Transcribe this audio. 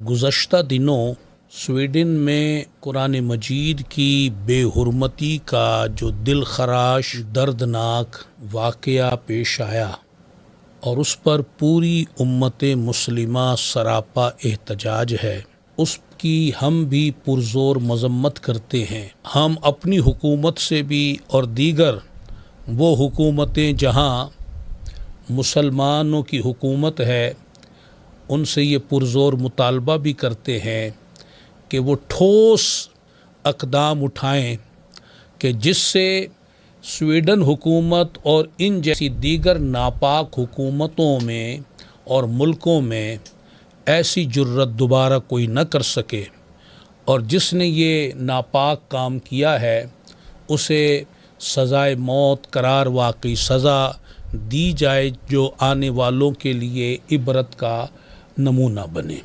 गुज़श्ता दिनों स्वीडन में कुरान मजीद की बेहुरमती का जो दिलखराश दर्दनाक वाक़या पेश आया और उस पर पूरी उम्मत मुस्लिमा सरापा एहतजाज है, उसकी हम भी पुरज़ोर मज़म्मत करते हैं। हम अपनी हुकूमत से भी और दीगर वो हुकूमतें जहाँ मुसलमानों की हुकूमत है उनसे ये पुरज़ोर मुतालबा भी करते हैं कि वो ठोस अक़दाम उठाएं कि जिससे स्वीडन हुकूमत और इन जैसी दीगर नापाक हुकूमतों में और मुल्कों में ऐसी जुर्रत दोबारा कोई न कर सके और जिसने ये नापाक काम किया है उसे सज़ाए मौत करार वाक़ई सज़ा दी जाए, जो आने वालों के लिए इबरत का नमूना बने।